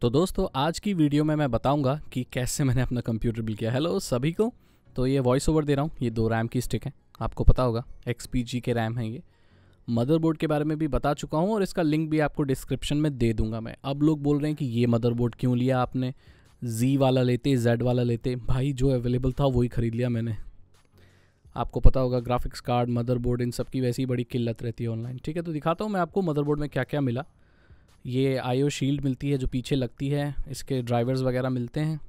तो दोस्तों आज की वीडियो में मैं बताऊंगा कि कैसे मैंने अपना कंप्यूटर बिल्ड किया। हेलो सभी को। तो ये वॉइस ओवर दे रहा हूँ। ये 2 रैम की स्टिक हैं, आपको पता होगा XPG के रैम हैं ये। मदरबोर्ड के बारे में भी बता चुका हूँ और इसका लिंक भी आपको डिस्क्रिप्शन में दे दूंगा मैं। अब लोग बोल रहे हैं कि ये मदरबोर्ड क्यों लिया आपने, Z वाला लेते, Z वाला लेते। भाई जो अवेलेबल था वही ख़रीद लिया मैंने। आपको पता होगा ग्राफिक्स कार्ड, मदरबोर्ड, इन सब की वैसी ही बड़ी किल्लत रहती है ऑनलाइन। ठीक है, तो दिखाता हूँ मैं आपको मदरबोर्ड में क्या क्या मिला। ये IO शील्ड मिलती है जो पीछे लगती है, इसके ड्राइवर्स वगैरह मिलते हैं,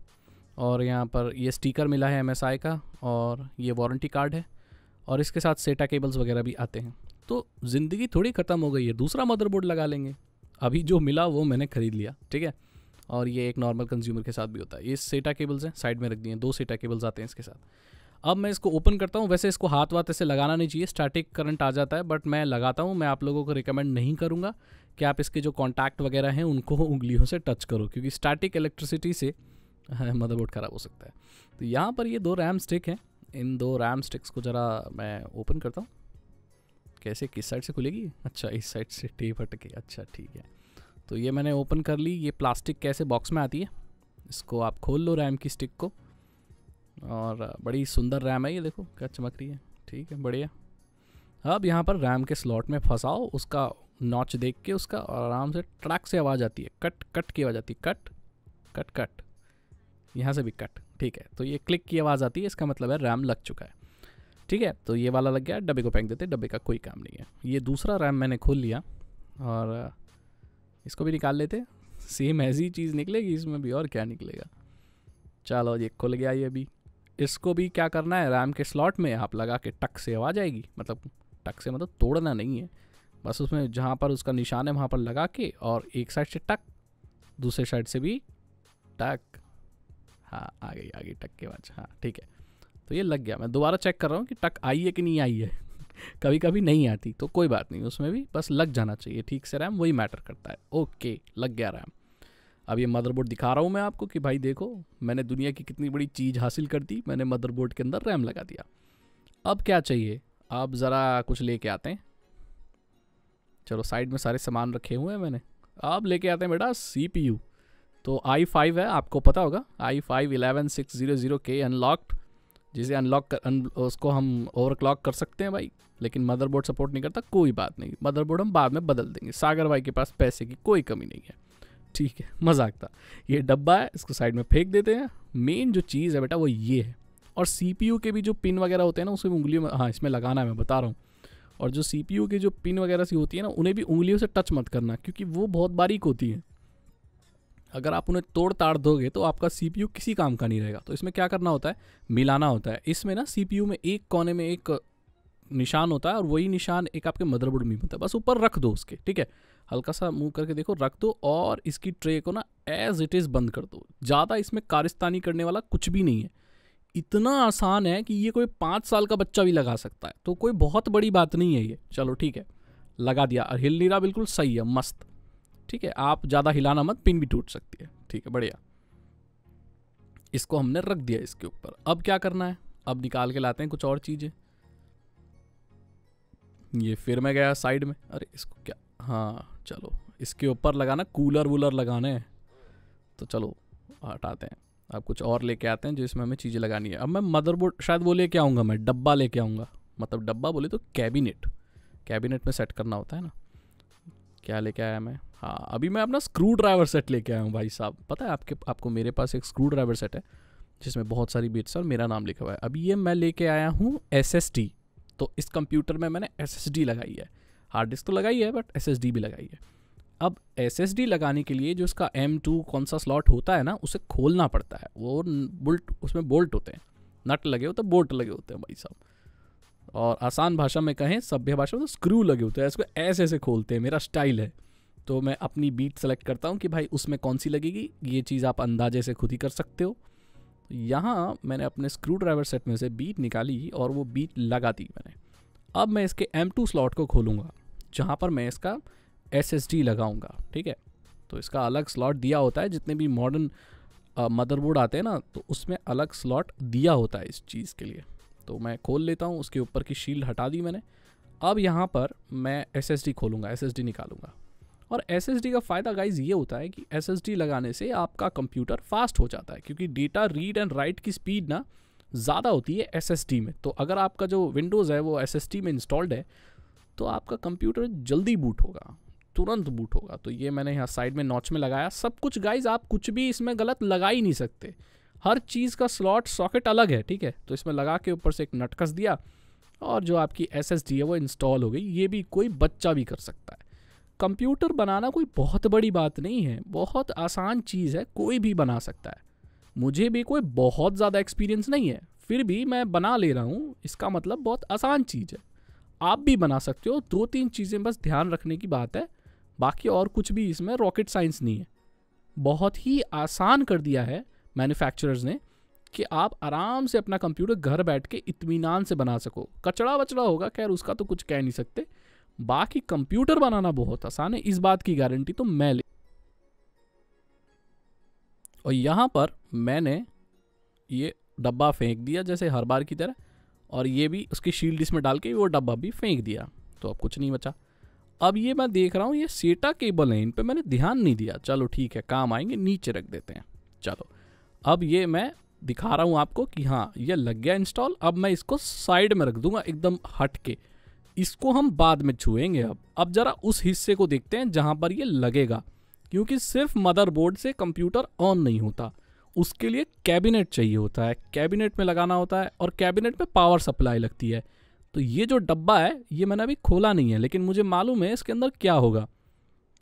और यहाँ पर ये स्टिकर मिला है MSI का, और ये वारंटी कार्ड है, और इसके साथ सेटा केबल्स वगैरह भी आते हैं। तो ज़िंदगी थोड़ी ख़त्म हो गई है, दूसरा मदरबोर्ड लगा लेंगे। अभी जो मिला वो मैंने ख़रीद लिया, ठीक है। और ये एक नॉर्मल कंज्यूमर के साथ भी होता है। ये सेटा केबल्स हैं, साइड में रख दिए हैं, 2 सेटा केबल्स आते हैं इसके साथ। अब मैं इसको ओपन करता हूँ। वैसे इसको हाथ वाथ ऐसे लगाना नहीं चाहिए, स्टैटिक करंट आ जाता है, बट मैं लगाता हूँ। मैं आप लोगों को रिकमेंड नहीं करूँगा कि आप इसके जो कॉन्टैक्ट वगैरह हैं उनको उंगलियों से टच करो, क्योंकि स्टैटिक इलेक्ट्रिसिटी से मदरबोर्ड ख़राब हो सकता है। तो यहाँ पर ये 2 रैम स्टिक हैं। इन 2 रैम स्टिक्स को ज़रा मैं ओपन करता हूँ। कैसे, किस साइड से खुलेगी? अच्छा, इस साइड से टेप हट के। अच्छा ठीक है, तो ये मैंने ओपन कर ली। ये प्लास्टिक कैसे बॉक्स में आती है, इसको आप खोल लो रैम की स्टिक को। और बड़ी सुंदर रैम है ये, देखो क्या चमक रही है। ठीक है, बढ़िया। अब यहाँ पर रैम के स्लॉट में फंसाओ, उसका नॉच देख के उसका, और आराम से ट्रैक से आवाज़ आती है, कट कट की आवाज़ आती है, कट कट कट। यहाँ से भी कट। ठीक है, तो ये क्लिक की आवाज़ आती है, इसका मतलब है रैम लग चुका है। ठीक है, तो ये वाला लग गया, डब्बे को फेंक देते, डब्बे का कोई काम नहीं है। ये दूसरा रैम मैंने खोल लिया और इसको भी निकाल लेते। सेम ऐसी चीज़ निकलेगी इसमें भी, और क्या निकलेगा। चलो ये खुल गया ये भी। इसको भी क्या करना है, रैम के स्लॉट में आप लगा के टक से आवाज़ आएगी। मतलब टक से मतलब तोड़ना नहीं है, बस उसमें जहाँ पर उसका निशान है वहाँ पर लगा के, और एक साइड से टक, दूसरे साइड से भी टक। हाँ आ गई टक की आवाज़। हाँ ठीक है, तो ये लग गया। मैं दोबारा चेक कर रहा हूँ कि टक आई है कि नहीं आई है। कभी कभी नहीं आती तो कोई बात नहीं, उसमें भी बस लग जाना चाहिए ठीक से रैम, वही मैटर करता है। ओके, लग गया रैम। अब ये मदरबोर्ड दिखा रहा हूँ मैं आपको कि भाई देखो मैंने दुनिया की कितनी बड़ी चीज़ हासिल कर दी, मैंने मदरबोर्ड के अंदर रैम लगा दिया। अब क्या चाहिए, अब ज़रा कुछ लेके आते हैं। चलो साइड में सारे सामान रखे हुए हैं मैंने। अब लेके आते हैं बेटा CPU। तो i5 है, आपको पता होगा i5 11600K अनलॉक्ड, जिसे उसको हम ओवरक्लॉक कर सकते हैं भाई। लेकिन मदरबोर्ड सपोर्ट नहीं करता, कोई बात नहीं, मदरबोर्ड हम बाद में बदल देंगे। सागर भाई के पास पैसे की कोई कमी नहीं है। ठीक है, मजाक था। ये डब्बा है, इसको साइड में फेंक देते हैं। मेन जो चीज़ है बेटा वो ये है। और CPU के भी जो पिन वगैरह होते हैं ना, उसे उंगलियों में, हाँ इसमें लगाना है, मैं बता रहा हूँ। और जो CPU की जो पिन वगैरह सी होती है ना, उन्हें भी उंगलियों से टच मत करना, क्योंकि वो बहुत बारीक होती है। अगर आप उन्हें तोड़ ताड़ दोगे तो आपका CPU किसी काम का नहीं रहेगा। तो इसमें क्या करना होता है, मिलाना होता है। इसमें ना CPU में एक कोने में एक निशान होता है, और वही निशान एक आपके मदरबोर्ड में होता है। बस ऊपर रख दो उसके, ठीक है, हल्का सा मूव करके देखो, रख दो, और इसकी ट्रे को ना एज इट इज़ बंद कर दो। ज़्यादा इसमें कारिस्तानी करने वाला कुछ भी नहीं है। इतना आसान है कि ये कोई 5 साल का बच्चा भी लगा सकता है, तो कोई बहुत बड़ी बात नहीं है ये। चलो ठीक है, लगा दिया। हिल नहीं रहा, बिल्कुल सही है, मस्त। ठीक है, आप ज़्यादा हिलाना मत, पिन भी टूट सकती है। ठीक है, बढ़िया। इसको हमने रख दिया इसके ऊपर। अब क्या करना है, अब निकाल के लाते हैं कुछ और चीज़ें। ये फिर मैं गया साइड में। अरे इसको क्या, हाँ चलो इसके ऊपर लगाना, कूलर वूलर लगाने हैं, तो चलो हटाते हैं। अब कुछ और लेके आते हैं जो इसमें हमें चीज़ें लगानी है। अब मैं मदरबोर्ड शायद वो लेके आऊँगा, मैं डब्बा लेके आऊँगा। मतलब डब्बा बोले तो कैबिनेट में सेट करना होता है ना। क्या लेके आया मैं, हाँ अभी मैं अपना स्क्रू ड्राइवर सेट लेके आया हूँ भाई साहब। पता है आपको मेरे पास एक स्क्रू ड्राइवर सेट है जिसमें बहुत सारी बिट्स और मेरा नाम लिखा हुआ है। अभी ये मैं लेके आया हूँ SSD। तो इस कंप्यूटर में मैंने SSD लगाई है, हार्ड डिस्क तो लगाई है बट SSD भी लगाई है। अब SSD लगाने के लिए जो इसका M2 कौन सा स्लॉट होता है ना, उसे खोलना पड़ता है। वो बोल्ट, उसमें बोल्ट होते हैं, नट लगे होते हैं, बोल्ट लगे होते हैं भाई साहब। और आसान भाषा में कहें, सभ्य भाषा में, तो स्क्रू लगे होते हैं। इसको ऐसे ऐसे खोलते हैं, मेरा स्टाइल है। तो मैं अपनी बीट सेलेक्ट करता हूँ कि भाई उसमें कौन सी लगेगी। ये चीज़ आप अंदाजे से खुद ही कर सकते हो। यहाँ मैंने अपने स्क्रू ड्राइवर सेट में से बीट निकाली और वो बीट लगा दी मैंने। अब मैं इसके M2 स्लॉट को खोलूँगा, जहाँ पर मैं इसका SSD लगाऊंगा। ठीक है, तो इसका अलग स्लॉट दिया होता है। जितने भी मॉडर्न मदरबोर्ड आते हैं ना, तो उसमें अलग स्लॉट दिया होता है इस चीज़ के लिए। तो मैं खोल लेता हूँ, उसके ऊपर की शील्ड हटा दी मैंने। अब यहाँ पर मैं SSD खोलूँगा, SSD निकालूंगा, और SSD का फ़ायदा गाइज ये होता है कि SSD लगाने से आपका कंप्यूटर फास्ट हो जाता है, क्योंकि डेटा रीड एंड राइट की स्पीड ना ज़्यादा होती है SSD में। तो अगर आपका जो विंडोज़ है वो SSD में इंस्टॉल्ड है तो आपका कंप्यूटर जल्दी बूट होगा, तुरंत बूट होगा। तो ये मैंने यहाँ साइड में नॉच में लगाया सब कुछ गाइज। आप कुछ भी इसमें गलत लगा ही नहीं सकते, हर चीज़ का स्लॉट सॉकेट अलग है, ठीक है। तो इसमें लगा के ऊपर से एक नट कस दिया और जो आपकी SSD है वो इंस्टॉल हो गई। ये भी कोई बच्चा भी कर सकता है। कंप्यूटर बनाना कोई बहुत बड़ी बात नहीं है, बहुत आसान चीज़ है, कोई भी बना सकता है। मुझे भी कोई बहुत ज़्यादा एक्सपीरियंस नहीं है, फिर भी मैं बना ले रहा हूँ, इसका मतलब बहुत आसान चीज़ है। आप भी बना सकते हो, 2-3 चीज़ें बस ध्यान रखने की बात है, बाकी और कुछ भी इसमें रॉकेट साइंस नहीं है। बहुत ही आसान कर दिया है मैन्युफैक्चरर्स ने कि आप आराम से अपना कंप्यूटर घर बैठ के इत्मीनान से बना सको। कचड़ा वचड़ा होगा, खैर उसका तो कुछ कह नहीं सकते, बाकी कंप्यूटर बनाना बहुत आसान है, इस बात की गारंटी तो मैं ले। और यहाँ पर मैंने ये डब्बा फेंक दिया जैसे हर बार की तरह, और ये भी उसकी शील्ड इसमें डाल के वो डब्बा भी फेंक दिया, तो अब कुछ नहीं बचा। अब ये मैं देख रहा हूँ ये सेटा केबल है, इन पे मैंने ध्यान नहीं दिया, चलो ठीक है काम आएंगे, नीचे रख देते हैं। चलो अब ये मैं दिखा रहा हूँ आपको कि हाँ ये लग गया इंस्टॉल। अब मैं इसको साइड में रख दूंगा एकदम हट के, इसको हम बाद में छुएंगे। अब जरा उस हिस्से को देखते हैं जहाँ पर ये लगेगा, क्योंकि सिर्फ मदरबोर्ड से कंप्यूटर ऑन नहीं होता, उसके लिए कैबिनेट चाहिए होता है, कैबिनेट में लगाना होता है, और कैबिनेट में पावर सप्लाई लगती है। तो ये जो डब्बा है ये मैंने अभी खोला नहीं है, लेकिन मुझे मालूम है इसके अंदर क्या होगा।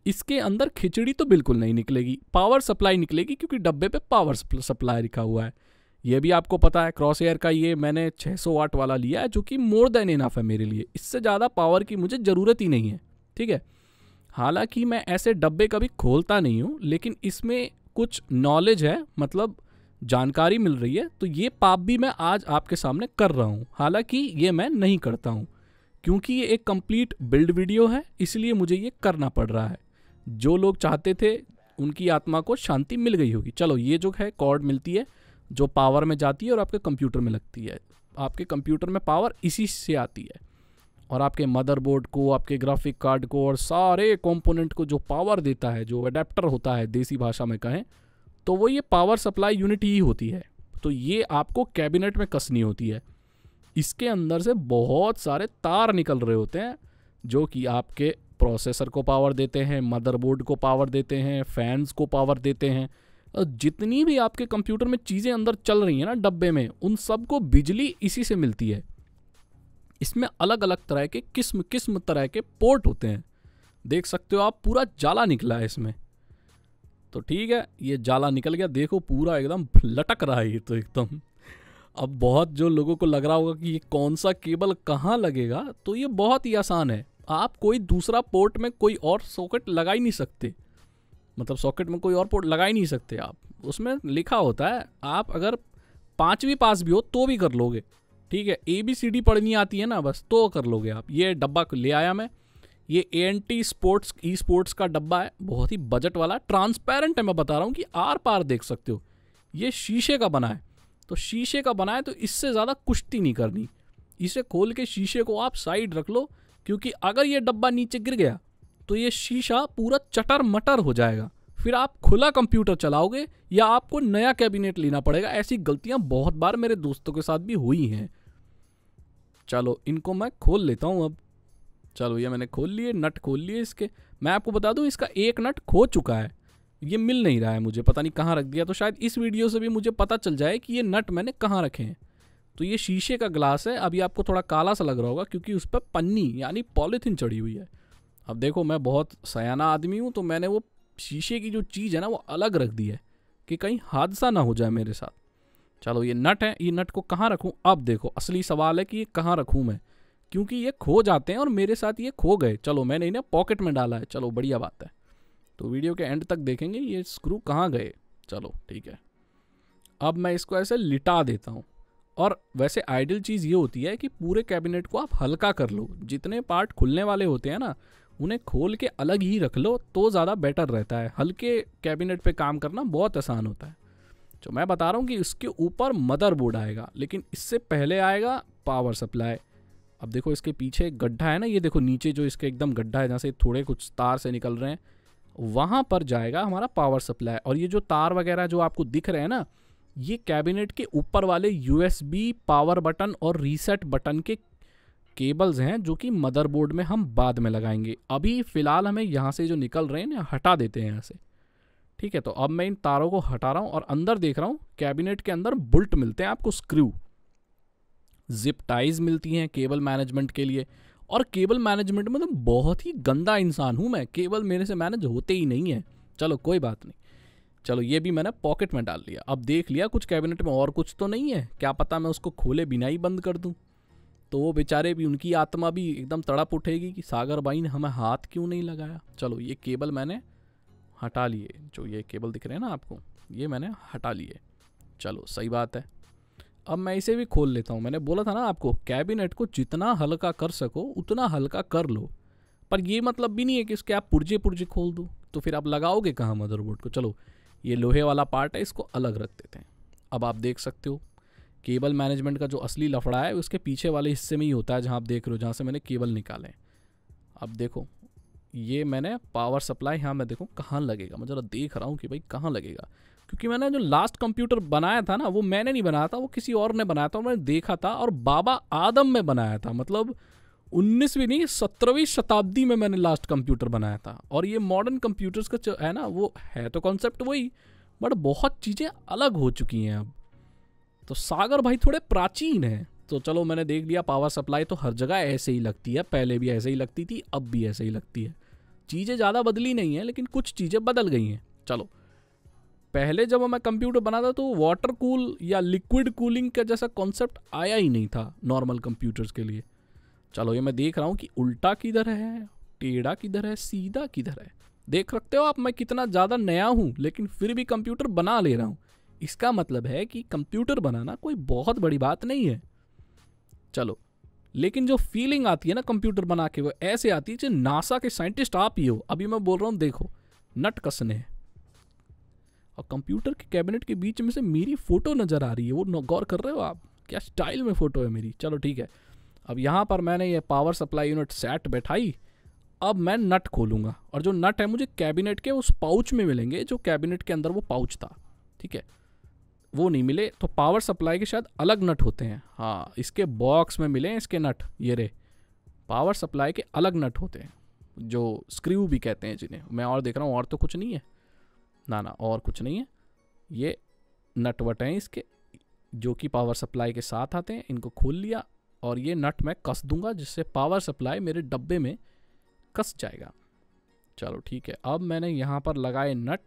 इसके अंदर खिचड़ी तो बिल्कुल नहीं निकलेगी, पावर सप्लाई निकलेगी, क्योंकि डब्बे पे पावर सप्लाई लिखा हुआ है। ये भी आपको पता है, क्रॉस एयर का ये मैंने 600 वाट वाला लिया है, जो कि मोर देन इनफ है मेरे लिए, इससे ज़्यादा पावर की मुझे ज़रूरत ही नहीं है, ठीक है। हालांकि मैं ऐसे डब्बे कभी खोलता नहीं हूँ, लेकिन इसमें कुछ नॉलेज है, मतलब जानकारी मिल रही है, तो ये पाप भी मैं आज आपके सामने कर रहा हूँ। हालांकि ये मैं नहीं करता हूँ, क्योंकि ये एक कंप्लीट बिल्ड वीडियो है, इसलिए मुझे ये करना पड़ रहा है। जो लोग चाहते थे उनकी आत्मा को शांति मिल गई होगी। चलो ये जो है कॉर्ड मिलती है जो पावर में जाती है और आपके कंप्यूटर में लगती है। आपके कंप्यूटर में पावर इसी से आती है, और आपके मदरबोर्ड को, आपके ग्राफिक कार्ड को और सारे कंपोनेंट को जो पावर देता है, जो अडेप्टर होता है देसी भाषा में कहें तो वो ये पावर सप्लाई यूनिट ही होती है। तो ये आपको कैबिनेट में कसनी होती है। इसके अंदर से बहुत सारे तार निकल रहे होते हैं जो कि आपके प्रोसेसर को पावर देते हैं, मदरबोर्ड को पावर देते हैं, फैंस को पावर देते हैं। जितनी भी आपके कंप्यूटर में चीज़ें अंदर चल रही हैं ना डब्बे में, उन सब को बिजली इसी से मिलती है। इसमें अलग अलग तरह के किस्म किस्म तरह के पोर्ट होते हैं, देख सकते हो आप, पूरा जाला निकला है इसमें। तो ठीक है, ये जाला निकल गया, देखो पूरा एकदम लटक रहा है ये तो एकदम। अब बहुत जो लोगों को लग रहा होगा कि ये कौन सा केबल कहाँ लगेगा, तो ये बहुत ही आसान है। आप कोई दूसरा पोर्ट में कोई और सॉकेट लगा ही नहीं सकते, मतलब सॉकेट में कोई और पोर्ट लगा ही नहीं सकते आप। उसमें लिखा होता है, आप अगर 5वीं पास भी हो तो भी कर लोगे, ठीक है। ABCD पढ़नी आती है ना बस, तो कर लोगे आप। ये डब्बा ले आया मैं, ये ANT स्पोर्ट्स ई-स्पोर्ट्स का डब्बा है, बहुत ही बजट वाला, ट्रांसपेरेंट है, मैं बता रहा हूँ कि आर पार देख सकते हो। ये शीशे का बना है, तो शीशे का बना है तो इससे ज़्यादा कुश्ती नहीं करनी। इसे खोल के शीशे को आप साइड रख लो, क्योंकि अगर ये डब्बा नीचे गिर गया तो ये शीशा पूरा चटर मटर हो जाएगा, फिर आप खुला कंप्यूटर चलाओगे या आपको नया कैबिनेट लेना पड़ेगा। ऐसी गलतियां बहुत बार मेरे दोस्तों के साथ भी हुई हैं। चलो इनको मैं खोल लेता हूं अब। चलो ये मैंने खोल लिए, नट खोल लिए इसके। मैं आपको बता दूं इसका एक नट खो चुका है, ये मिल नहीं रहा है मुझे, पता नहीं कहाँ रख दिया। तो शायद इस वीडियो से भी मुझे पता चल जाए कि ये नट मैंने कहाँ रखे हैं। तो ये शीशे का ग्लास है, अभी आपको थोड़ा काला सा लग रहा होगा क्योंकि उस पर पन्नी यानी पॉलीथीन चढ़ी हुई है। अब देखो मैं बहुत सयाना आदमी हूँ, तो मैंने वो शीशे की जो चीज़ है ना वो अलग रख दी है कि कहीं हादसा ना हो जाए मेरे साथ। चलो ये नट है, ये नट को कहाँ रखूँ? अब देखो असली सवाल है कि ये कहाँ रखूँ मैं, क्योंकि ये खो जाते हैं और मेरे साथ ये खो गए। चलो मैंने इन्हें पॉकेट में डाला है, चलो बढ़िया बात है। तो वीडियो के एंड तक देखेंगे ये स्क्रू कहाँ गए। चलो ठीक है, अब मैं इसको ऐसे लिटा देता हूँ। और वैसे आइडियल चीज़ ये होती है कि पूरे कैबिनेट को आप हल्का कर लो, जितने पार्ट खुलने वाले होते हैं ना उन्हें खोल के अलग ही रख लो तो ज़्यादा बेटर रहता है। हल्के कैबिनेट पे काम करना बहुत आसान होता है। जो मैं बता रहा हूँ कि इसके ऊपर मदरबोर्ड आएगा, लेकिन इससे पहले आएगा पावर सप्लाई। अब देखो इसके पीछे गड्ढा है ना, ये देखो नीचे जो इसके एकदम गड्ढा है जहाँ से थोड़े कुछ तार से निकल रहे हैं, वहाँ पर जाएगा हमारा पावर सप्लाई। और ये जो तार वगैरह जो आपको दिख रहे हैं ना, ये कैबिनेट के ऊपर वाले USB पावर बटन और रीसेट बटन के केबल्स हैं, जो कि मदरबोर्ड में हम बाद में लगाएंगे। अभी फ़िलहाल हमें यहाँ से जो निकल रहे हैं ना, हटा देते हैं यहाँ से, ठीक है। तो अब मैं इन तारों को हटा रहा हूँ और अंदर देख रहा हूँ, कैबिनेट के अंदर बुल्ट मिलते हैं आपको, स्क्रू, जिप टाइज मिलती हैं केबल मैनेजमेंट के लिए। और केबल मैनेजमेंट में तो बहुत ही गंदा इंसान हूँ मैं, केबल मेरे से मैनेज होते ही नहीं है। चलो कोई बात नहीं, चलो ये भी मैंने पॉकेट में डाल लिया। अब देख लिया कुछ कैबिनेट में और कुछ तो नहीं है, क्या पता मैं उसको खोले बिना ही बंद कर दूं, तो वो बेचारे भी, उनकी आत्मा भी एकदम तड़प उठेगी कि सागर भाई ने हमें हाथ क्यों नहीं लगाया। चलो ये केबल मैंने हटा लिए, जो ये केबल दिख रहे हैं ना आपको, ये मैंने हटा लिए। चलो सही बात है। अब मैं इसे भी खोल लेता हूँ। मैंने बोला था ना आपको, कैबिनेट को जितना हल्का कर सको उतना हल्का कर लो, पर ये मतलब भी नहीं है कि इसके आप पुर्जे पुर्जे खोल दो, तो फिर आप लगाओगे कहाँ मदरबोर्ड को। चलो ये लोहे वाला पार्ट है, इसको अलग रख देते हैं। अब आप देख सकते हो केबल मैनेजमेंट का जो असली लफड़ा है उसके पीछे वाले हिस्से में ही होता है, जहाँ आप देख रहे हो, जहाँ से मैंने केबल निकाले। अब देखो ये मैंने पावर सप्लाई, यहाँ मैं देखो कहाँ लगेगा, मैं ज़रा देख रहा हूँ कि भाई कहाँ लगेगा, क्योंकि मैंने जो लास्ट कंप्यूटर बनाया था ना, वो मैंने नहीं बनाया था, वो किसी और ने बनाया था, और मैंने देखा था, और बाबा आदम में बनाया था, मतलब 19वीं नहीं 17वीं शताब्दी में मैंने लास्ट कंप्यूटर बनाया था। और ये मॉडर्न कंप्यूटर्स का है ना, वो है तो कॉन्सेप्ट वही, बट बहुत चीज़ें अलग हो चुकी हैं अब। तो सागर भाई थोड़े प्राचीन हैं। तो चलो मैंने देख लिया, पावर सप्लाई तो हर जगह ऐसे ही लगती है, पहले भी ऐसे ही लगती थी, अब भी ऐसे ही लगती है। चीज़ें ज़्यादा बदली नहीं है, लेकिन कुछ चीज़ें बदल गई हैं। चलो पहले जब मैं कंप्यूटर बनाता तो वाटर कूल या लिक्विड कूलिंग का जैसा कॉन्सेप्ट आया ही नहीं था नॉर्मल कंप्यूटर्स के लिए। चलो ये मैं देख रहा हूँ कि उल्टा किधर है, टेढ़ा किधर है, सीधा किधर है। देख सकते हो आप मैं कितना ज़्यादा नया हूँ, लेकिन फिर भी कंप्यूटर बना ले रहा हूँ। इसका मतलब है कि कंप्यूटर बनाना कोई बहुत बड़ी बात नहीं है। चलो लेकिन जो फीलिंग आती है ना कंप्यूटर बना के, वो ऐसे आती है जैसे नासा के साइंटिस्ट आप ही हो। अभी मैं बोल रहा हूँ, देखो नट कसने हैं, और कंप्यूटर के कैबिनेट के बीच में से मेरी फोटो नज़र आ रही है, वो गौर कर रहे हो आप, क्या स्टाइल में फ़ोटो है मेरी। चलो ठीक है, अब यहाँ पर मैंने ये पावर सप्लाई यूनिट सेट बैठाई। अब मैं नट खोलूँगा, और जो नट है मुझे कैबिनेट के उस पाउच में मिलेंगे, जो कैबिनेट के अंदर वो पाउच था, ठीक है। वो नहीं मिले तो पावर सप्लाई के शायद अलग नट होते हैं, हाँ इसके बॉक्स में मिले इसके नट, ये रे पावर सप्लाई के अलग नट होते हैं, जो स्क्रू भी कहते हैं जिन्हें। मैं और देख रहा हूँ, और तो कुछ नहीं है ना, और कुछ नहीं है, ये नट वट हैं इसके, जो कि पावर सप्लाई के साथ आते हैं। इनको खोल लिया, और ये नट मैं कस दूंगा, जिससे पावर सप्लाई मेरे डब्बे में कस जाएगा। चलो ठीक है, अब मैंने यहाँ पर लगाए नट,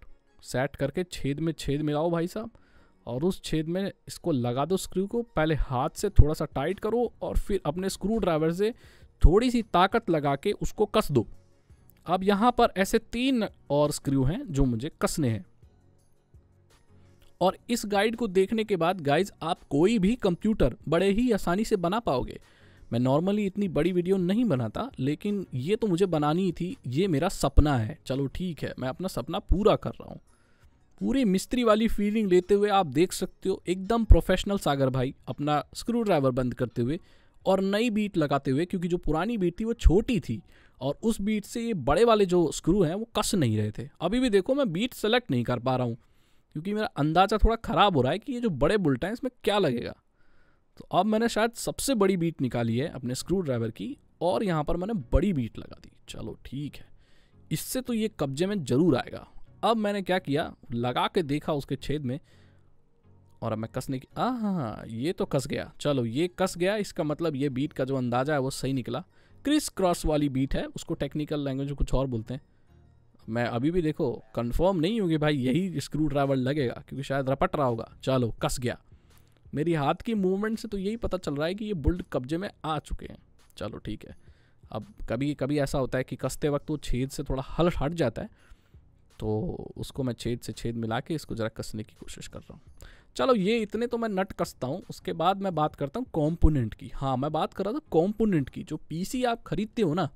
सेट करके छेद में छेद मिलाओ भाई साहब, और उस छेद में इसको लगा दो स्क्रू को। पहले हाथ से थोड़ा सा टाइट करो, और फिर अपने स्क्रू ड्राइवर से थोड़ी सी ताकत लगा के उसको कस दो। अब यहाँ पर ऐसे 3 और स्क्रू हैं जो मुझे कसने हैं। और इस गाइड को देखने के बाद गाइज आप कोई भी कंप्यूटर बड़े ही आसानी से बना पाओगे। मैं नॉर्मली इतनी बड़ी वीडियो नहीं बनाता, लेकिन ये तो मुझे बनानी थी, ये मेरा सपना है। चलो ठीक है, मैं अपना सपना पूरा कर रहा हूँ, पूरी मिस्त्री वाली फीलिंग लेते हुए। आप देख सकते हो एकदम प्रोफेशनल सागर भाई अपना स्क्रू ड्राइवर बंद करते हुए और नई बीट लगाते हुए, क्योंकि जो पुरानी बीट थी वो छोटी थी, और उस बीट से ये बड़े वाले जो स्क्रू हैं वो कस नहीं रहे थे। अभी भी देखो मैं बीट सेलेक्ट नहीं कर पा रहा हूँ, क्योंकि मेरा अंदाज़ा थोड़ा ख़राब हो रहा है कि ये जो बड़े बुल्ट हैं इसमें क्या लगेगा। तो अब मैंने शायद सबसे बड़ी बीट निकाली है अपने स्क्रू ड्राइवर की, और यहाँ पर मैंने बड़ी बीट लगा दी। चलो ठीक है, इससे तो ये कब्जे में ज़रूर आएगा। अब मैंने क्या किया, लगा के देखा उसके छेद में, और अब मैं कसने की, हाँ ये तो कस गया। चलो ये कस गया, इसका मतलब ये बीट का जो अंदाज़ा है वो सही निकला। क्रिस क्रॉस वाली बीट है, उसको टेक्निकल लैंग्वेज में कुछ और बोलते हैं। मैं अभी भी देखो कंफर्म नहीं हूँ कि भाई यही स्क्रू ड्राइवर लगेगा, क्योंकि शायद रपट रहा होगा। चलो कस गया, मेरी हाथ की मूवमेंट से तो यही पता चल रहा है कि ये बुल्ट कब्जे में आ चुके हैं। चलो ठीक है, अब कभी कभी ऐसा होता है कि कसते वक्त वो छेद से थोड़ा हट जाता है, तो उसको मैं छेद से छेद मिला के इसको ज़रा कसने की कोशिश कर रहा हूँ। चलो ये इतने तो मैं नट कसता हूँ, उसके बाद मैं बात करता हूँ कॉम्पोनेंट की। हाँ मैं बात कर रहा था कॉम्पोनेंट की। जो पीसी आप खरीदते हो ना,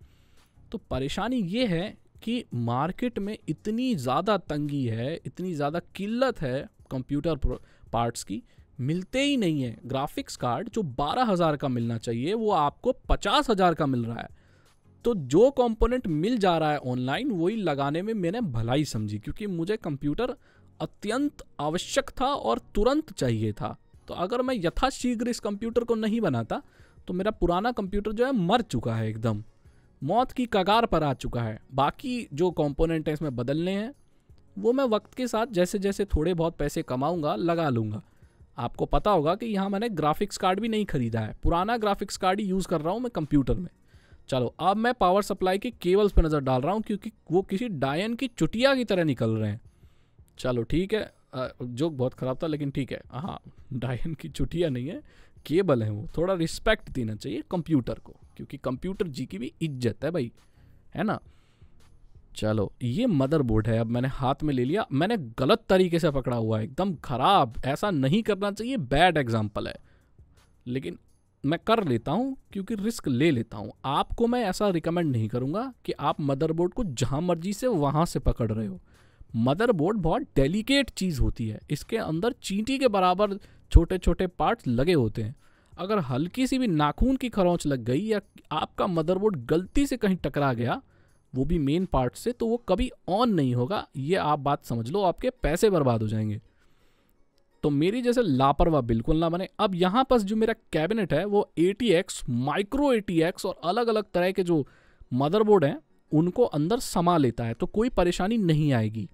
तो परेशानी ये है कि मार्केट में इतनी ज़्यादा तंगी है, इतनी ज़्यादा किल्लत है कंप्यूटर पार्ट्स की, मिलते ही नहीं है। ग्राफिक्स कार्ड जो 12,000 का मिलना चाहिए वो आपको 50,000 का मिल रहा है। तो जो कंपोनेंट मिल जा रहा है ऑनलाइन वही लगाने में मैंने भलाई समझी, क्योंकि मुझे कंप्यूटर अत्यंत आवश्यक था और तुरंत चाहिए था। तो अगर मैं यथाशीघ्र इस कंप्यूटर को नहीं बनाता तो मेरा पुराना कंप्यूटर जो है मर चुका है, एकदम मौत की कगार पर आ चुका है। बाकी जो कंपोनेंट है इसमें बदलने हैं वो मैं वक्त के साथ जैसे जैसे थोड़े बहुत पैसे कमाऊंगा लगा लूँगा। आपको पता होगा कि यहाँ मैंने ग्राफिक्स कार्ड भी नहीं खरीदा है, पुराना ग्राफिक्स कार्ड ही यूज़ कर रहा हूँ मैं कंप्यूटर में। चलो अब मैं पावर सप्लाई के केबल्स पर नज़र डाल रहा हूँ क्योंकि वो किसी डायन की चुटिया की तरह निकल रहे हैं। चलो ठीक है, जोक बहुत ख़राब था लेकिन ठीक है। हाँ, डायन की चुटिया नहीं है, केबल है वो। थोड़ा रिस्पेक्ट देना चाहिए कंप्यूटर को, क्योंकि कंप्यूटर जी की भी इज्जत है भाई, है ना। चलो ये मदरबोर्ड है, अब मैंने हाथ में ले लिया। मैंने गलत तरीके से पकड़ा हुआ है, एकदम ख़राब, ऐसा नहीं करना चाहिए, बैड एग्जाम्पल है, लेकिन मैं कर लेता हूँ क्योंकि रिस्क ले लेता हूँ। आपको मैं ऐसा रिकमेंड नहीं करूँगा कि आप मदरबोर्ड को जहाँ मर्जी से वहाँ से पकड़ रहे हो। मदरबोर्ड बहुत डेलिकेट चीज़ होती है, इसके अंदर चींटी के बराबर छोटे छोटे पार्ट्स लगे होते हैं। अगर हल्की सी भी नाखून की खरोंच लग गई या आपका मदरबोर्ड गलती से कहीं टकरा गया, वो भी मेन पार्ट से, तो वो कभी ऑन नहीं होगा। ये आप बात समझ लो, आपके पैसे बर्बाद हो जाएंगे। तो मेरी जैसे लापरवाह बिल्कुल ना बने। अब यहाँ पर जो मेरा कैबिनेट है वो ATX, माइक्रो ATX और अलग अलग तरह के जो मदरबोर्ड हैं उनको अंदर समा लेता है, तो कोई परेशानी नहीं आएगी।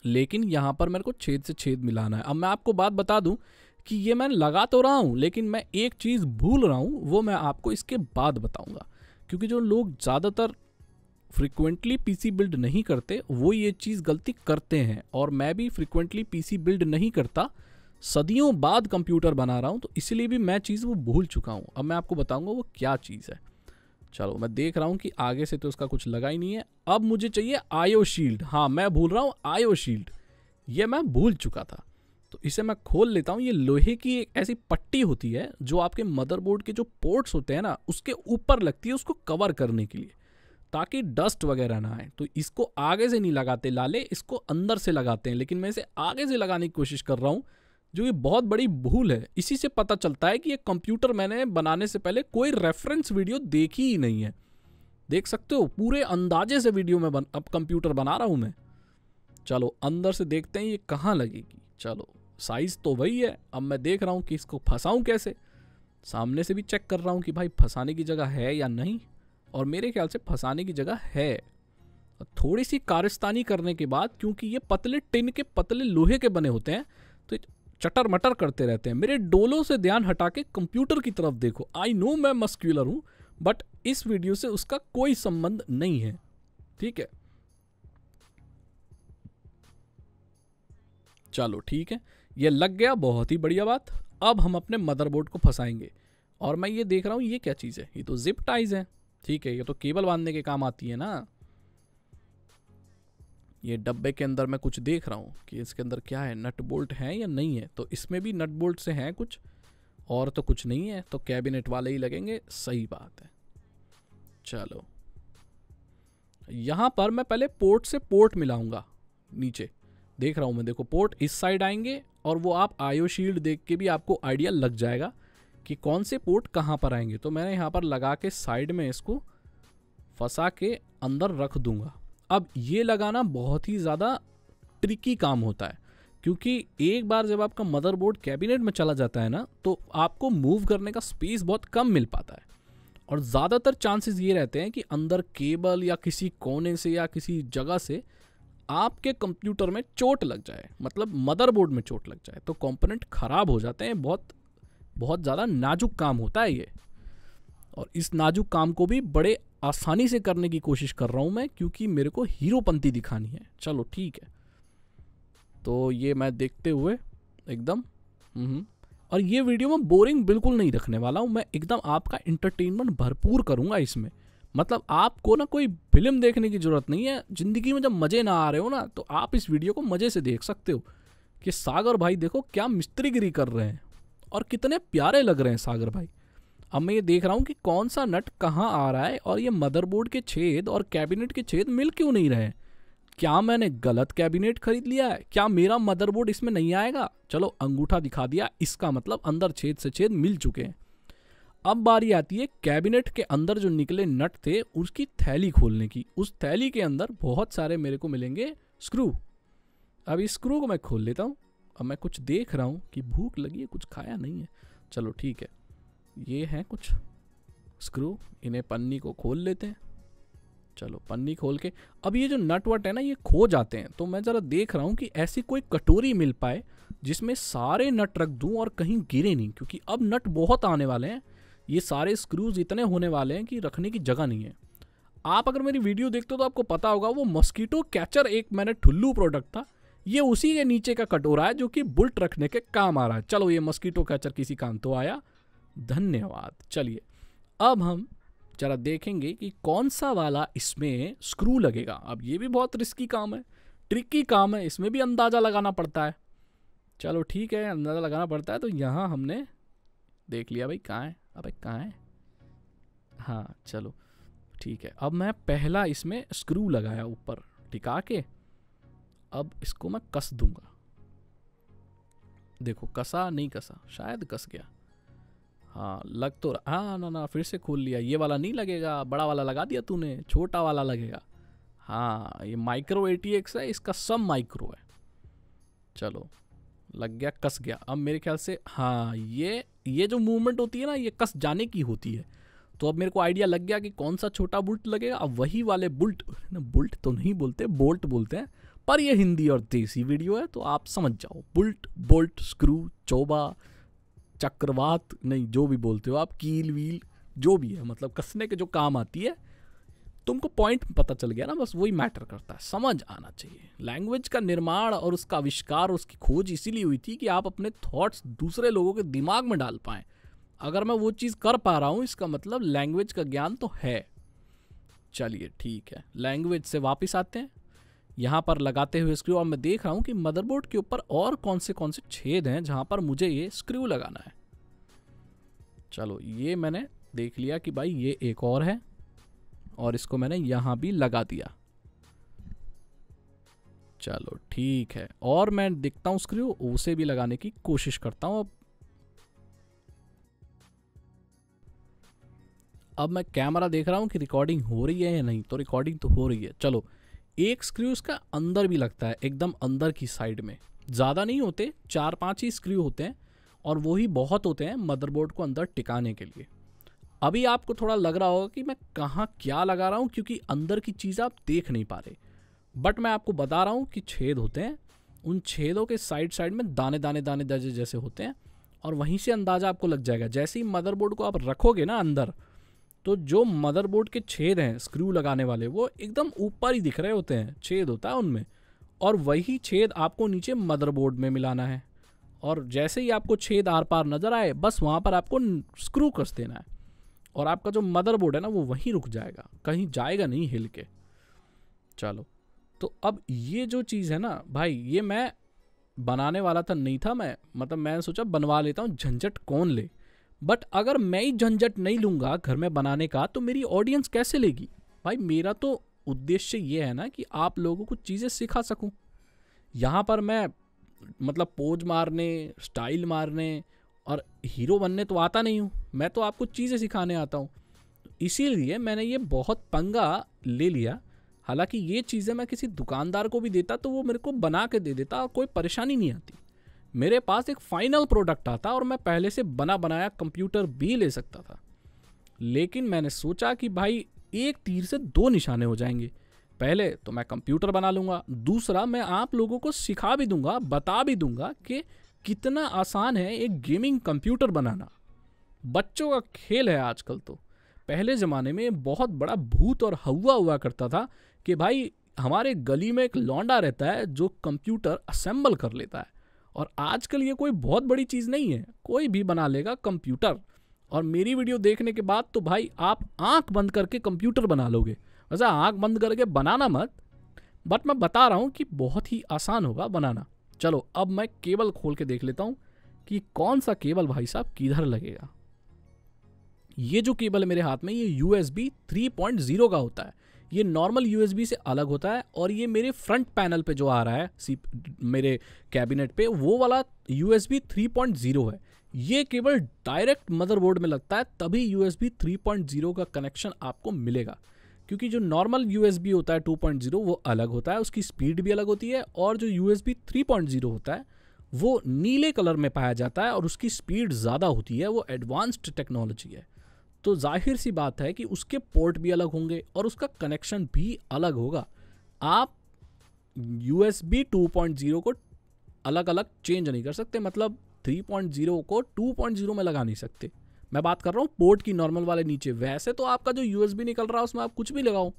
लेकिन यहाँ पर मेरे को छेद से छेद मिलाना है। अब मैं आपको बात बता दूं कि ये मैं लगा तो रहा हूँ, लेकिन मैं एक चीज़ भूल रहा हूँ, वो मैं आपको इसके बाद बताऊँगा। क्योंकि जो लोग ज़्यादातर फ्रिक्वेंटली PC बिल्ड नहीं करते वो ये चीज़ गलती करते हैं, और मैं भी फ्रिक्वेंटली PC बिल्ड नहीं करता, सदियों बाद कंप्यूटर बना रहा हूँ, तो इसलिए भी मैं चीज़ वो भूल चुका हूँ। अब मैं आपको बताऊँगा वो क्या चीज़ है। चलो मैं देख रहा हूँ कि आगे से तो उसका कुछ लगा ही नहीं है। अब मुझे चाहिए IO शील्ड। हाँ, मैं भूल रहा हूँ IO शील्ड, ये मैं भूल चुका था। तो इसे मैं खोल लेता हूँ। ये लोहे की एक ऐसी पट्टी होती है जो आपके मदरबोर्ड के जो पोर्ट्स होते हैं ना उसके ऊपर लगती है, उसको कवर करने के लिए, ताकि डस्ट वगैरह ना आए। तो इसको आगे से नहीं लगाते लाले, इसको अंदर से लगाते हैं, लेकिन मैं इसे आगे से लगाने की कोशिश कर रहा हूँ, जो ये बहुत बड़ी भूल है। इसी से पता चलता है कि ये कंप्यूटर मैंने बनाने से पहले कोई रेफरेंस वीडियो देखी ही नहीं है। देख सकते हो पूरे अंदाजे से वीडियो में अब कंप्यूटर बना रहा हूँ मैं। चलो अंदर से देखते हैं ये कहाँ लगेगी। चलो साइज़ तो वही है। अब मैं देख रहा हूँ कि इसको फंसाऊँ कैसे। सामने से भी चेक कर रहा हूँ कि भाई फंसाने की जगह है या नहीं, और मेरे ख्याल से फंसाने की जगह है। थोड़ी सी कारस्तानी करने के बाद, क्योंकि ये पतले टिन के पतले लोहे के बने होते हैं, तो चटर मटर करते रहते हैं। मेरे डोलों से ध्यान हटा के कंप्यूटर की तरफ देखो। आई नो मैं मस्क्यूलर हूँ, बट इस वीडियो से उसका कोई संबंध नहीं है, ठीक है। चलो ठीक है, ये लग गया, बहुत ही बढ़िया बात। अब हम अपने मदरबोर्ड को फंसाएंगे, और मैं ये देख रहा हूँ ये क्या चीज़ है। ये तो जिप टाइज है, ठीक है, ये तो केबल बांधने के काम आती है ना। ये डब्बे के अंदर मैं कुछ देख रहा हूँ कि इसके अंदर क्या है, नट बोल्ट है या नहीं है। तो इसमें भी नट बोल्ट से हैं कुछ, और तो कुछ नहीं है, तो कैबिनेट वाले ही लगेंगे, सही बात है। चलो यहाँ पर मैं पहले पोर्ट से पोर्ट मिलाऊंगा। नीचे देख रहा हूँ मैं, देखो पोर्ट इस साइड आएंगे, और वो आप IO शील्ड देख के भी आपको आइडिया लग जाएगा कि कौन से पोर्ट कहाँ पर आएंगे। तो मैंने यहाँ पर लगा के साइड में इसको फंसा के अंदर रख दूंगा। अब ये लगाना बहुत ही ज़्यादा ट्रिकी काम होता है, क्योंकि एक बार जब आपका मदरबोर्ड कैबिनेट में चला जाता है ना, तो आपको मूव करने का स्पेस बहुत कम मिल पाता है, और ज़्यादातर चांसेस ये रहते हैं कि अंदर केबल या किसी कोने से या किसी जगह से आपके कंप्यूटर में चोट लग जाए, मतलब मदरबोर्ड में चोट लग जाए, तो कंपोनेंट ख़राब हो जाते हैं। बहुत ज़्यादा नाजुक काम होता है ये, और इस नाजुक काम को भी बड़े आसानी से करने की कोशिश कर रहा हूँ मैं, क्योंकि मेरे को हीरोपंती दिखानी है। चलो ठीक है, तो ये मैं देखते हुए एकदम और ये वीडियो में बोरिंग बिल्कुल नहीं रखने वाला हूँ मैं, एकदम आपका इंटरटेनमेंट भरपूर करूँगा इसमें। मतलब आपको ना कोई फिल्म देखने की ज़रूरत नहीं है। ज़िंदगी में जब मज़े ना आ रहे हो ना, तो आप इस वीडियो को मज़े से देख सकते हो कि सागर भाई देखो क्या मिस्त्रीगिरी कर रहे हैं, और कितने प्यारे लग रहे हैं सागर भाई। अब मैं ये देख रहा हूँ कि कौन सा नट कहाँ आ रहा है, और ये मदरबोर्ड के छेद और कैबिनेट के छेद मिल क्यों नहीं रहे। क्या मैंने गलत कैबिनेट खरीद लिया है? क्या मेरा मदरबोर्ड इसमें नहीं आएगा? चलो अंगूठा दिखा दिया, इसका मतलब अंदर छेद से छेद मिल चुके हैं। अब बारी आती है कैबिनेट के अंदर जो निकले नट थे उसकी थैली खोलने की। उस थैली के अंदर बहुत सारे मेरे को मिलेंगे स्क्रू। अब इस स्क्रू को मैं खोल लेता हूँ। अब मैं कुछ देख रहा हूँ कि भूख लगी है, कुछ खाया नहीं है। चलो ठीक है, ये है कुछ स्क्रू, इन्हें पन्नी को खोल लेते हैं। चलो पन्नी खोल के अब ये जो नट वट है ना ये खो जाते हैं, तो मैं ज़रा देख रहा हूँ कि ऐसी कोई कटोरी मिल पाए जिसमें सारे नट रख दूँ और कहीं गिरे नहीं, क्योंकि अब नट बहुत आने वाले हैं। ये सारे स्क्रूज इतने होने वाले हैं कि रखने की जगह नहीं है। आप अगर मेरी वीडियो देखते हो तो आपको पता होगा वो मस्कीटो कैचर एक मैंने ठुल्लू प्रोडक्ट था, ये उसी के नीचे का कटोरा है जो कि बुल्ट रखने के काम आ रहा है। चलो ये मस्कीटो कैचर किसी काम तो आया, धन्यवाद। चलिए अब हम जरा देखेंगे कि कौन सा वाला इसमें स्क्रू लगेगा। अब ये भी बहुत रिस्की काम है, ट्रिकी काम है, इसमें भी अंदाज़ा लगाना पड़ता है। चलो ठीक है, अंदाज़ा लगाना पड़ता है। तो यहाँ हमने देख लिया भाई कहाँ है, अबे कहाँ है, हाँ चलो ठीक है। अब मैं पहला इसमें स्क्रू लगाया ऊपर टिका के, अब इसको मैं कस दूंगा। देखो कसा नहीं कसा, शायद कस गया, हाँ लग तो हाँ ना फिर से खोल लिया। ये वाला नहीं लगेगा, बड़ा वाला लगा दिया तूने, छोटा वाला लगेगा। हाँ ये माइक्रो ATX है, इसका सब माइक्रो है। चलो लग गया, कस गया। अब मेरे ख्याल से हाँ ये जो मूवमेंट होती है ना ये कस जाने की होती है। तो अब मेरे को आइडिया लग गया कि कौन सा छोटा बुल्ट लगेगा। अब वही वाले बुल्ट तो नहीं बोलते, बोल्ट बोलते हैं, पर ये हिंदी और देसी वीडियो है तो आप समझ जाओ। बुल्ट, बोल्ट, स्क्रू, चौबा, चक्रवात, नहीं जो भी बोलते हो आप, कील वील जो भी है, मतलब कसने के जो काम आती है। तुमको पॉइंट पता चल गया ना, बस वही मैटर करता है, समझ आना चाहिए। लैंग्वेज का निर्माण और उसका आविष्कार, उसकी खोज इसीलिए हुई थी कि आप अपने थॉट्स दूसरे लोगों के दिमाग में डाल पाएं। अगर मैं वो चीज़ कर पा रहा हूँ इसका मतलब लैंग्वेज का ज्ञान तो है। चलिए ठीक है, लैंग्वेज से वापस आते हैं। यहाँ पर लगाते हुए स्क्रू, और मैं देख रहा हूँ कि मदरबोर्ड के ऊपर और कौन से छेद हैं जहाँ पर मुझे ये स्क्रू लगाना है। चलो ये मैंने देख लिया कि भाई ये एक और है, और इसको मैंने यहाँ भी लगा दिया। चलो ठीक है, और मैं देखता हूँ स्क्रू, उसे भी लगाने की कोशिश करता हूँ। अब मैं कैमरा देख रहा हूँ कि रिकॉर्डिंग हो रही है या नहीं, तो रिकॉर्डिंग तो हो रही है। चलो एक स्क्रू इसका अंदर भी लगता है, एकदम अंदर की साइड में। ज़्यादा नहीं होते, 4-5 ही स्क्रू होते हैं, और वो ही बहुत होते हैं मदरबोर्ड को अंदर टिकाने के लिए। अभी आपको थोड़ा लग रहा होगा कि मैं कहाँ क्या लगा रहा हूँ, क्योंकि अंदर की चीज़ आप देख नहीं पा रहे, बट मैं आपको बता रहा हूँ कि छेद होते हैं। उन छेदों के साइड में दाने दाने दाने दाने जैसे होते हैं, और वहीं से अंदाज़ा आपको लग जाएगा। जैसे ही मदरबोर्ड को आप रखोगे ना अंदर, तो जो मदरबोर्ड के छेद हैं स्क्रू लगाने वाले, वो एकदम ऊपर ही दिख रहे होते हैं, छेद होता है उनमें, और वही छेद आपको नीचे मदरबोर्ड में मिलाना है। और जैसे ही आपको छेद आर पार नज़र आए, बस वहाँ पर आपको स्क्रू कस देना है, और आपका जो मदरबोर्ड है ना वो वहीं रुक जाएगा, कहीं जाएगा नहीं हिल के। चलो तो अब ये जो चीज़ है ना भाई, ये मैं बनाने वाला था नहीं था, मतलब मैंने सोचा बनवा लेता हूँ, झंझट कौन ले। बट अगर मैं ही झंझट नहीं लूँगा घर में बनाने का, तो मेरी ऑडियंस कैसे लेगी भाई। मेरा तो उद्देश्य ये है ना कि आप लोगों को चीज़ें सिखा सकूँ। यहाँ पर मैं मतलब पोज मारने, स्टाइल मारने और हीरो बनने तो आता नहीं हूँ, मैं तो आपको चीज़ें सिखाने आता हूँ। इसीलिए मैंने ये बहुत पंगा ले लिया। हालांकि ये चीज़ें मैं किसी दुकानदार को भी देता तो वो मेरे को बना के दे देता और कोई परेशानी नहीं आती। मेरे पास एक फाइनल प्रोडक्ट आता और मैं पहले से बना बनाया कंप्यूटर भी ले सकता था। लेकिन मैंने सोचा कि भाई एक तीर से दो निशाने हो जाएंगे। पहले तो मैं कंप्यूटर बना लूँगा, दूसरा मैं आप लोगों को सिखा भी दूंगा, बता भी दूंगा कि कितना आसान है एक गेमिंग कंप्यूटर बनाना। बच्चों का खेल है आजकल तो। पहले ज़माने में बहुत बड़ा भूत और हवा हुआ करता था कि भाई हमारे गली में एक लौंडा रहता है जो कंप्यूटर असेंबल कर लेता है। और आजकल ये कोई बहुत बड़ी चीज़ नहीं है, कोई भी बना लेगा कंप्यूटर। और मेरी वीडियो देखने के बाद तो भाई आप आंख बंद करके कंप्यूटर बना लोगे। वैसे आंख बंद करके बनाना मत, बट मैं बता रहा हूँ कि बहुत ही आसान होगा बनाना। चलो अब मैं केबल खोल के देख लेता हूँ कि कौन सा केबल भाई साहब किधर लगेगा। ये जो केबल है मेरे हाथ में, ये USB 3.0 का होता है। ये नॉर्मल USB से अलग होता है, और ये मेरे फ्रंट पैनल पे जो आ रहा है मेरे कैबिनेट पे, वो वाला USB 3.0 है। ये केबल डायरेक्ट मदरबोर्ड में लगता है, तभी USB 3.0 का कनेक्शन आपको मिलेगा। क्योंकि जो नॉर्मल USB होता है 2.0 वो अलग होता है, उसकी स्पीड भी अलग होती है, और जो USB 3.0 होता है वो नीले कलर में पाया जाता है और उसकी स्पीड ज़्यादा होती है, वो एडवांस्ड टेक्नोलॉजी है। तो जाहिर सी बात है कि उसके पोर्ट भी अलग होंगे और उसका कनेक्शन भी अलग होगा। आप USB 2.0 को अलग अलग चेंज नहीं कर सकते, मतलब 3.0 को 2.0 में लगा नहीं सकते। मैं बात कर रहा हूँ पोर्ट की, नॉर्मल वाले नीचे। वैसे तो आपका जो USB निकल रहा है उसमें आप कुछ भी लगाओ,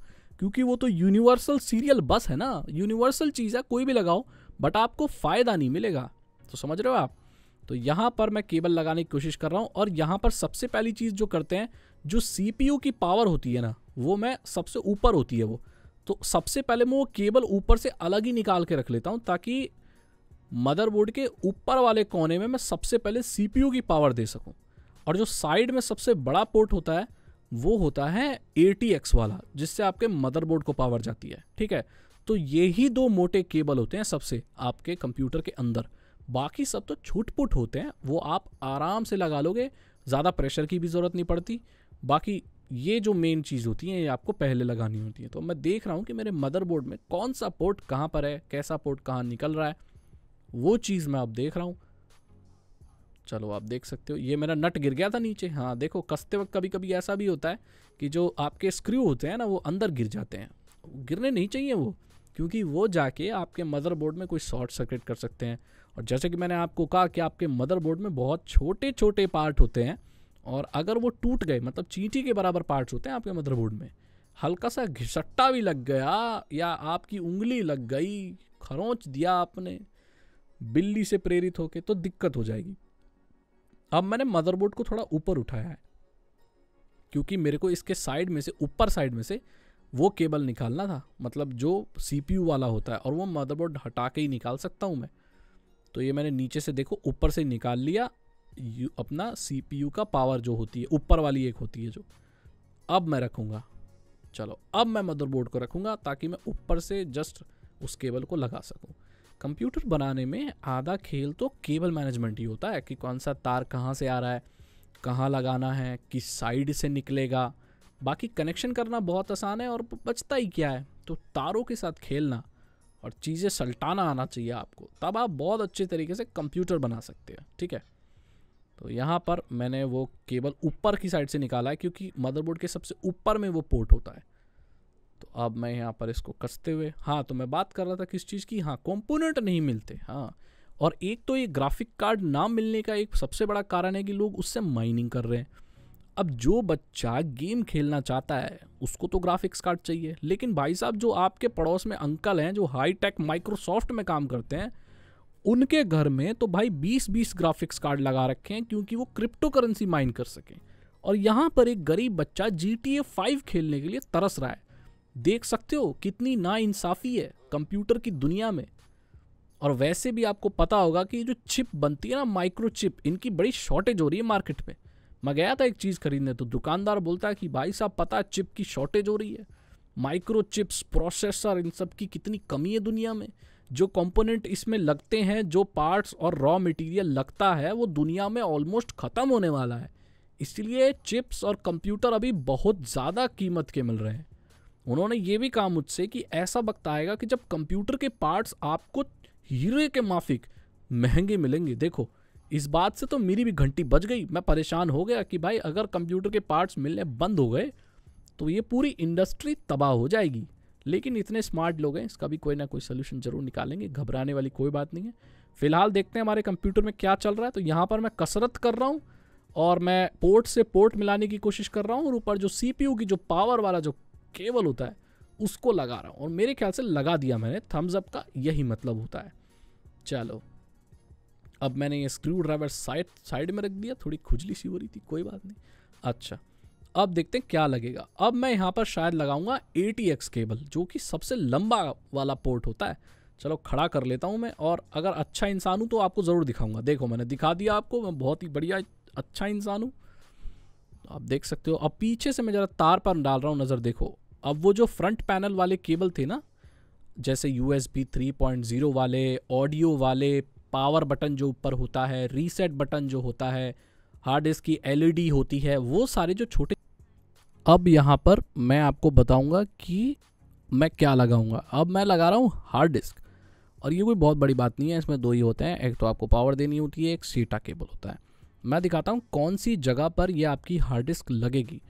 क्योंकि वो तो यूनिवर्सल सीरियल बस है ना, यूनिवर्सल चीज़ है, कोई भी लगाओ, बट आपको फ़ायदा नहीं मिलेगा। तो समझ रहे हो आप? तो यहाँ पर मैं केबल लगाने की कोशिश कर रहा हूँ, और यहाँ पर सबसे पहली चीज़ जो करते हैं, जो CPU की पावर होती है ना, वो मैं सबसे ऊपर होती है वो, तो सबसे पहले मैं वो केबल ऊपर से अलग ही निकाल के रख लेता हूँ, ताकि मदरबोर्ड के ऊपर वाले कोने में मैं सबसे पहले CPU की पावर दे सकूं। और जो साइड में सबसे बड़ा पोर्ट होता है वो होता है ATX वाला, जिससे आपके मदरबोर्ड को पावर जाती है। ठीक है, तो यही दो मोटे केबल होते हैं सबसे आपके कंप्यूटर के अंदर। बाकी सब तो छूट-पुट होते हैं, वो आप आराम से लगा लोगे, ज़्यादा प्रेशर की भी ज़रूरत नहीं पड़ती। बाकी ये जो मेन चीज़ होती है ये आपको पहले लगानी होती है। तो मैं देख रहा हूँ कि मेरे मदरबोर्ड में कौन सा पोर्ट कहाँ पर है, कैसा पोर्ट कहाँ निकल रहा है, वो चीज़ मैं अब देख रहा हूँ। चलो आप देख सकते हो, ये मेरा नट गिर गया था नीचे। हाँ देखो, कसते वक्त कभी कभी ऐसा भी होता है कि जो आपके स्क्रू होते हैं ना वो अंदर गिर जाते हैं। गिरने नहीं चाहिए वो, क्योंकि वो जाके आपके मदरबोर्ड में कोई शॉर्ट सर्किट कर सकते हैं। और जैसे कि मैंने आपको कहा कि आपके मदरबोर्ड में बहुत छोटे छोटे पार्ट होते हैं, और अगर वो टूट गए, मतलब चींटी के बराबर पार्ट्स होते हैं आपके मदरबोर्ड में, हल्का सा घिसट्टा भी लग गया या आपकी उंगली लग गई, खरोंच दिया आपने बिल्ली से प्रेरित होके, तो दिक्कत हो जाएगी। अब मैंने मदरबोर्ड को थोड़ा ऊपर उठाया है, क्योंकि मेरे को इसके साइड में से, ऊपर साइड में से वो केबल निकालना था, मतलब जो CPU वाला होता है, और वो मदरबोर्ड हटा के ही निकाल सकता हूँ मैं। तो ये मैंने नीचे से देखो ऊपर से निकाल लिया अपना CPU का पावर जो होती है, ऊपर वाली एक होती है जो। अब मैं रखूँगा, चलो अब मैं मदरबोर्ड को रखूँगा ताकि मैं ऊपर से जस्ट उस केबल को लगा सकूँ। कंप्यूटर बनाने में आधा खेल तो केबल मैनेजमेंट ही होता है, कि कौन सा तार कहाँ से आ रहा है, कहाँ लगाना है, किस साइड से निकलेगा। बाकी कनेक्शन करना बहुत आसान है, और बचता ही क्या है, तो तारों के साथ खेलना और चीज़ें सल्टाना आना चाहिए आपको, तब आप बहुत अच्छे तरीके से कंप्यूटर बना सकते हैं। ठीक है, तो यहाँ पर मैंने वो केबल ऊपर की साइड से निकाला है, क्योंकि मदरबोर्ड के सबसे ऊपर में वो पोर्ट होता है। तो अब मैं यहाँ पर इसको कसते हुए, हाँ तो मैं बात कर रहा था किस चीज़ की, हाँ कंपोनेंट नहीं मिलते। हाँ, और एक तो ये ग्राफिक कार्ड ना मिलने का एक सबसे बड़ा कारण है कि लोग उससे माइनिंग कर रहे हैं। अब जो बच्चा गेम खेलना चाहता है उसको तो ग्राफिक्स कार्ड चाहिए, लेकिन भाई साहब जो आपके पड़ोस में अंकल हैं जो हाई टेक माइक्रोसॉफ्ट में काम करते हैं, उनके घर में तो भाई 20-20 ग्राफिक्स कार्ड लगा रखे हैं, क्योंकि वो क्रिप्टो करेंसी माइन कर सकें। और यहाँ पर एक गरीब बच्चा GTA 5 खेलने के लिए तरस रहा है। देख सकते हो कितनी नाइंसाफ़ी है कंप्यूटर की दुनिया में। और वैसे भी आपको पता होगा कि जो चिप बनती है ना, माइक्रो चिप, इनकी बड़ी शॉर्टेज हो रही है मार्केट में। मैं गया था एक चीज़ खरीदने, तो दुकानदार बोलता है कि भाई साहब पता है चिप की शॉर्टेज हो रही है, माइक्रो चिप्स, प्रोसेसर, इन सब की कितनी कमी है दुनिया में। जो कंपोनेंट इसमें लगते हैं, जो पार्ट्स और रॉ मटेरियल लगता है, वो दुनिया में ऑलमोस्ट ख़त्म होने वाला है। इसलिए चिप्स और कंप्यूटर अभी बहुत ज़्यादा कीमत के मिल रहे हैं। उन्होंने ये भी कहा मुझसे कि ऐसा वक्त आएगा कि जब कंप्यूटर के पार्ट्स आपको हीरे के माफिक महंगे मिलेंगे। देखो, इस बात से तो मेरी भी घंटी बज गई। मैं परेशान हो गया कि भाई अगर कंप्यूटर के पार्ट्स मिलने बंद हो गए तो ये पूरी इंडस्ट्री तबाह हो जाएगी। लेकिन इतने स्मार्ट लोग हैं, इसका भी कोई ना कोई सोल्यूशन जरूर निकालेंगे, घबराने वाली कोई बात नहीं है। फिलहाल देखते हैं हमारे कंप्यूटर में क्या चल रहा है। तो यहाँ पर मैं कसरत कर रहा हूँ और मैं पोर्ट से पोर्ट मिलाने की कोशिश कर रहा हूँ, और ऊपर जो CPU की जो पावर वाला जो केबल होता है उसको लगा रहा हूँ, और मेरे ख्याल से लगा दिया मैंने। थम्स अप का यही मतलब होता है। चलो, अब मैंने ये स्क्रू ड्राइवर साइड में रख दिया, थोड़ी खुजली सी हो रही थी, कोई बात नहीं। अच्छा, अब देखते हैं क्या लगेगा। अब मैं यहाँ पर शायद लगाऊंगा ATX केबल, जो कि सबसे लंबा वाला पोर्ट होता है। चलो खड़ा कर लेता हूँ मैं, और अगर अच्छा इंसान हूँ तो आपको ज़रूर दिखाऊंगा। देखो मैंने दिखा दिया आपको, मैं बहुत ही बढ़िया अच्छा इंसान हूँ। आप देख सकते हो। अब पीछे से मैं ज़रा तार पर डाल रहा हूँ नज़र, देखो। अब वो जो फ्रंट पैनल वाले केबल थे ना, जैसे USB 3.0 वाले, ऑडियो वाले, पावर बटन जो ऊपर होता है, रीसेट बटन जो होता है, हार्ड डिस्क की LED होती है, वो सारे जो छोटे। अब यहाँ पर मैं आपको बताऊंगा कि मैं क्या लगाऊंगा। अब मैं लगा रहा हूँ हार्ड डिस्क, और ये कोई बहुत बड़ी बात नहीं है, इसमें 2 ही होते हैं, एक तो आपको पावर देनी होती है, एक सीटा केबल होता है। मैं दिखाता हूँ कौन सी जगह पर ये आपकी हार्ड डिस्क लगेगी।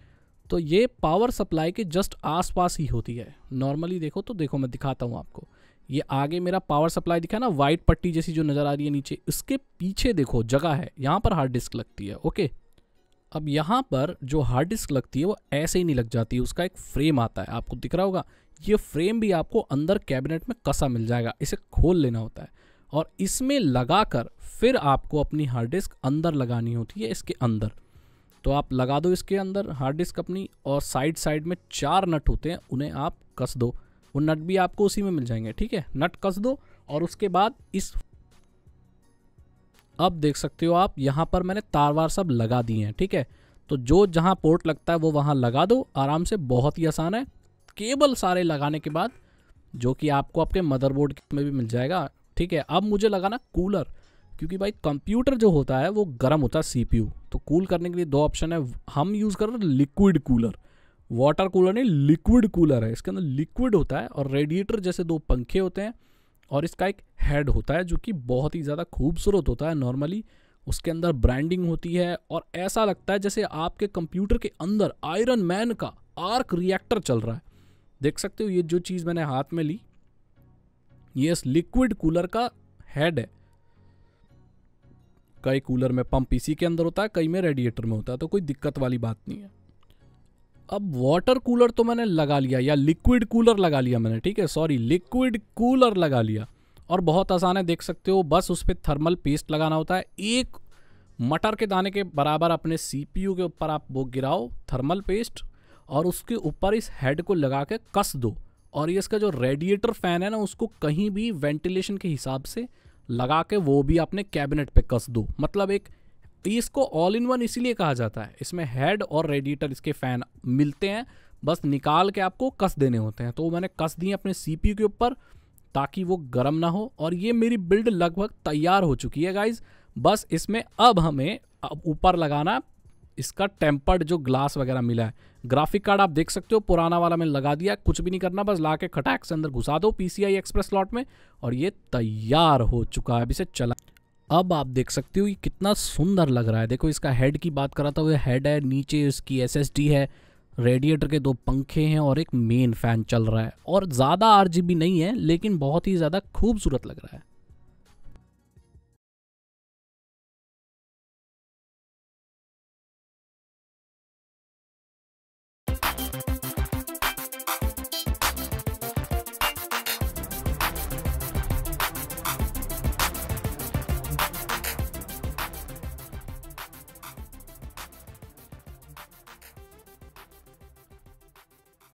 तो ये पावर सप्लाई के जस्ट आसपास ही होती है नॉर्मली। देखो तो देखो, मैं दिखाता हूँ आपको। ये आगे मेरा पावर सप्लाई दिखा ना, वाइट पट्टी जैसी जो नज़र आ रही है नीचे, इसके पीछे देखो जगह है, यहाँ पर हार्ड डिस्क लगती है। ओके, अब यहाँ पर जो हार्ड डिस्क लगती है वो ऐसे ही नहीं लग जाती है, उसका एक फ्रेम आता है, आपको दिख रहा होगा। ये फ्रेम भी आपको अंदर कैबिनेट में कसा मिल जाएगा, इसे खोल लेना होता है और इसमें लगाकर फिर आपको अपनी हार्ड डिस्क अंदर लगानी होती है, इसके अंदर। तो आप लगा दो इसके अंदर हार्ड डिस्क अपनी, और साइड साइड में 4 नट होते हैं, उन्हें आप कस दो। वो नट भी आपको उसी में मिल जाएंगे, ठीक है। नट कस दो और उसके बाद अब देख सकते हो आप, यहाँ पर मैंने तार वार सब लगा दिए हैं, ठीक है। तो जो जहाँ पोर्ट लगता है वो वहाँ लगा दो आराम से, बहुत ही आसान है। केबल सारे लगाने के बाद, जो कि आपको आपके मदरबोर्ड में भी मिल जाएगा, ठीक है। अब मुझे लगाना कूलर, क्योंकि भाई कंप्यूटर जो होता है वो गर्म होता है, CPU। तो कूल करने के लिए 2 ऑप्शन है, हम यूज़ कर रहे हैं लिक्विड कूलर। वाटर कूलर नहीं, लिक्विड कूलर है। इसके अंदर लिक्विड होता है और रेडिएटर जैसे 2 पंखे होते हैं, और इसका एक हेड होता है जो कि बहुत ही ज़्यादा खूबसूरत होता है नॉर्मली। उसके अंदर ब्रांडिंग होती है और ऐसा लगता है जैसे आपके कंप्यूटर के अंदर आयरन मैन का आर्क रिएक्टर चल रहा है। देख सकते हो ये जो चीज़ मैंने हाथ में ली, ये इस लिक्विड कूलर का हेड है। कई कूलर में पंप इसी के अंदर होता है, कई में रेडिएटर में होता है, तो कोई दिक्कत वाली बात नहीं है। अब वाटर कूलर तो मैंने लगा लिया, या लिक्विड कूलर लगा लिया मैंने, ठीक है, सॉरी, लिक्विड कूलर लगा लिया। और बहुत आसान है, देख सकते हो, बस उस पर थर्मल पेस्ट लगाना होता है। एक मटर के दाने के बराबर अपने CPU के ऊपर आप वो गिराओ थर्मल पेस्ट, और उसके ऊपर इस हेड को लगा के कस दो। और ये इसका जो रेडिएटर फैन है ना, उसको कहीं भी वेंटिलेशन के हिसाब से लगा के वो भी अपने कैबिनेट पे कस दो। मतलब एक, इसको ऑल इन वन इसीलिए कहा जाता है, इसमें हेड और रेडिएटर इसके फैन मिलते हैं, बस निकाल के आपको कस देने होते हैं। तो मैंने कस दिए अपने CPU के ऊपर ताकि वो गर्म ना हो। और ये मेरी बिल्ड लगभग तैयार हो चुकी है गाइज। बस इसमें अब हमें ऊपर लगाना इसका टेम्पर्ड जो ग्लास वगैरह मिला है। ग्राफिक कार्ड आप देख सकते हो, पुराना वाला मैंने लगा दिया, कुछ भी नहीं करना, बस ला के खटाक से अंदर घुसा दो PCI Express स्लॉट में, और ये तैयार हो चुका है। अब इसे चला, अब आप देख सकते हो ये कितना सुंदर लग रहा है। देखो इसका हेड की बात करा था, वो हेड है, नीचे इसकी SSD है, रेडिएटर के 2 पंखे हैं और एक मेन फैन चल रहा है। और ज़्यादा RGB नहीं है, लेकिन बहुत ही ज़्यादा खूबसूरत लग रहा है।